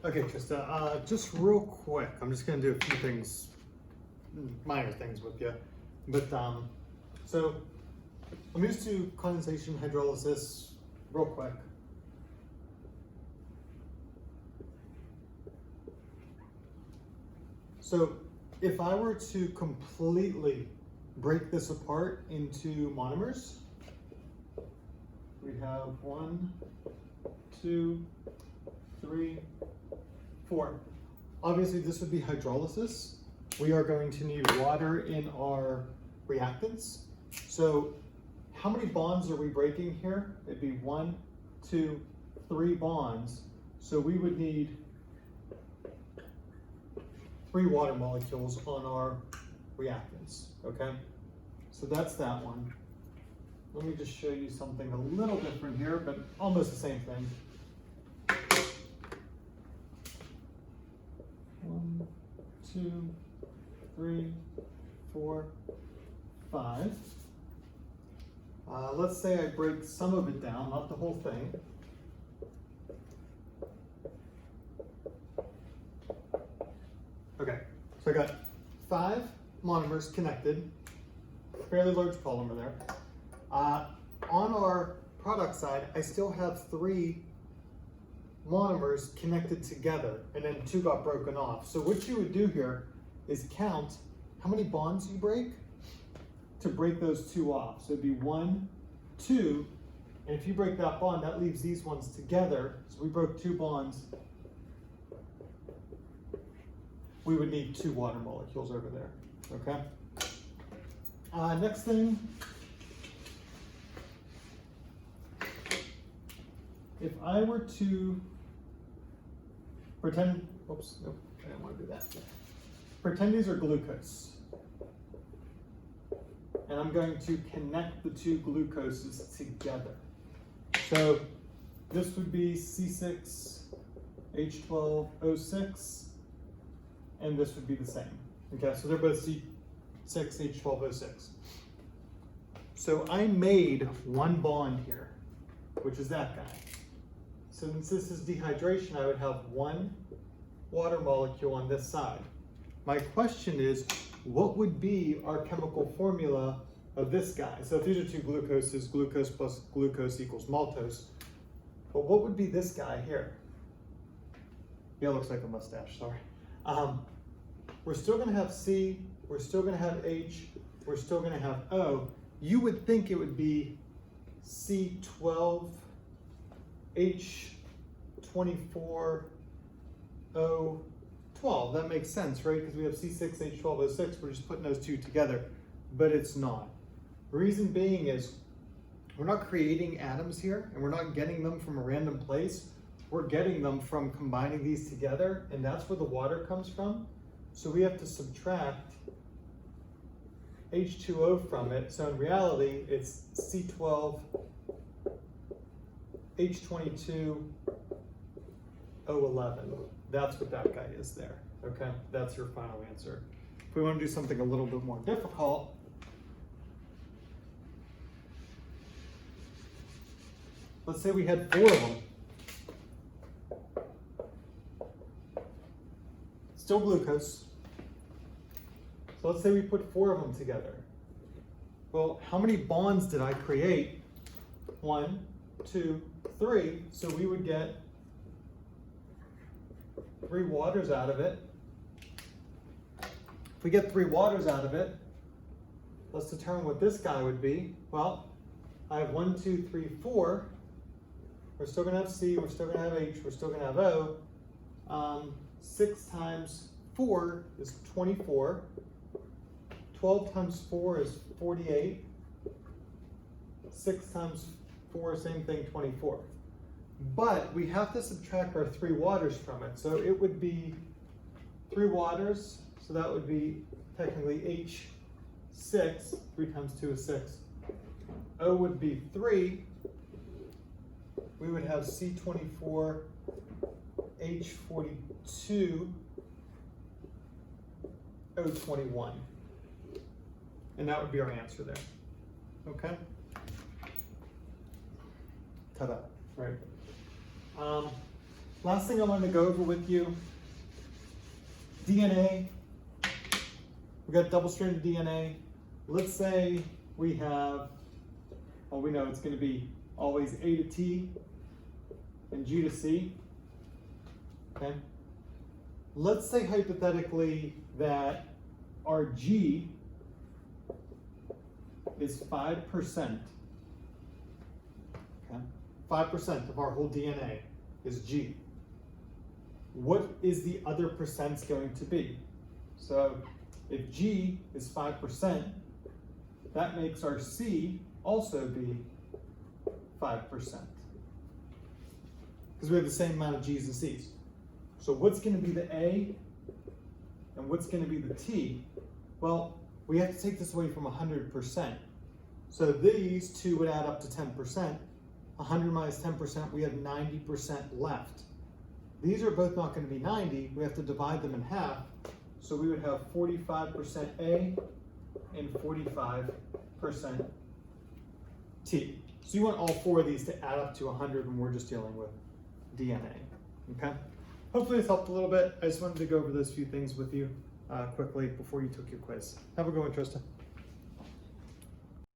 Okay, Trista, just real quick, I'm just gonna do a few things, minor things with you. But, so, let me just do condensation hydrolysis real quick. So, if I were to completely break this apart into monomers, we'd have 1, 2, 3, 4. Obviously, this would be hydrolysis. We are going to need water in our reactants. So how many bonds are we breaking here? It'd be 1, 2, 3 bonds. So we would need 3 water molecules on our reactants, okay? So that's that one. Let me just show you something a little different here, but almost the same thing. 1, 2, 3, 4, 5. Let's say I break some of it down, not the whole thing. Okay, so I got 5 monomers connected, fairly large polymer there. On our product side, I still have 3 monomers connected together, and then 2 got broken off. So what you would do here is count how many bonds you break to break those 2 off. So it'd be 1, 2, and if you break that bond, that leaves these ones together. So we broke 2 bonds. We would need 2 water molecules over there, okay? Next thing, if I were to pretend, oops, nope, I didn't want to do that. Pretend these are glucose. And I'm going to connect the 2 glucoses together. So this would be C6H12O6, and this would be the same. Okay, so they're both C6H12O6. So I made 1 bond here, which is that guy. So since this is dehydration, I would have 1 water molecule on this side. My question is, what would be our chemical formula of this guy? So if these are 2 glucoses, glucose plus glucose equals maltose. But what would be this guy here? Yeah, it looks like a mustache, sorry. We're still going to have C, we're still going to have H, we're still going to have O. You would think it would be C12, H24, O12. That makes sense, right? Because we have C6H12O6, we're just putting those 2 together, but it's not. The reason being is we're not creating atoms here, and we're not getting them from a random place. We're getting them from combining these together, and that's where the water comes from. So we have to subtract H2O from it. So in reality, it's C12, H22, O11. That's what that guy is there, okay? That's your final answer. If we want to do something a little bit more difficult, let's say we had 4 of them. Still glucose. So let's say we put 4 of them together. Well, how many bonds did I create? 1, 2, 3. So we would get 3 waters out of it. If we get 3 waters out of it, let's determine what this guy would be. Well, I have 1, 2, 3, 4. We're still going to have C, we're still going to have H, we're still going to have O. 6 times 4 is 24. 12 times 4 is 48. 6 times 4, same thing, 24. But we have to subtract our 3 waters from it. So it would be 3 waters, so that would be technically H6. 3 times 2 is 6. O would be 3. We would have C24, H42, O21. And that would be our answer there. Okay? Ta-da, right? last thing I wanted to go over with you, DNA. We got double-stranded DNA. Let's say we have, well, we know it's going to be always A to T and G to C. Okay. Let's say hypothetically that our G is 5%. Okay. 5% of our whole DNA is G. What is the other percents going to be? So if G is 5%, that makes our C also be 5%. Because we have the same amount of G's and C's. So what's going to be the A and what's going to be the T? Well, we have to take this away from 100%. So these two would add up to 10%. 100 minus 10%, we have 90% left. These are both not going to be 90. We have to divide them in half. So we would have 45% A and 45% T. So you want all four of these to add up to 100 when we're just dealing with DNA. Okay? Hopefully this helped a little bit. I just wanted to go over those few things with you quickly before you took your quiz. Have a good one, Tristan.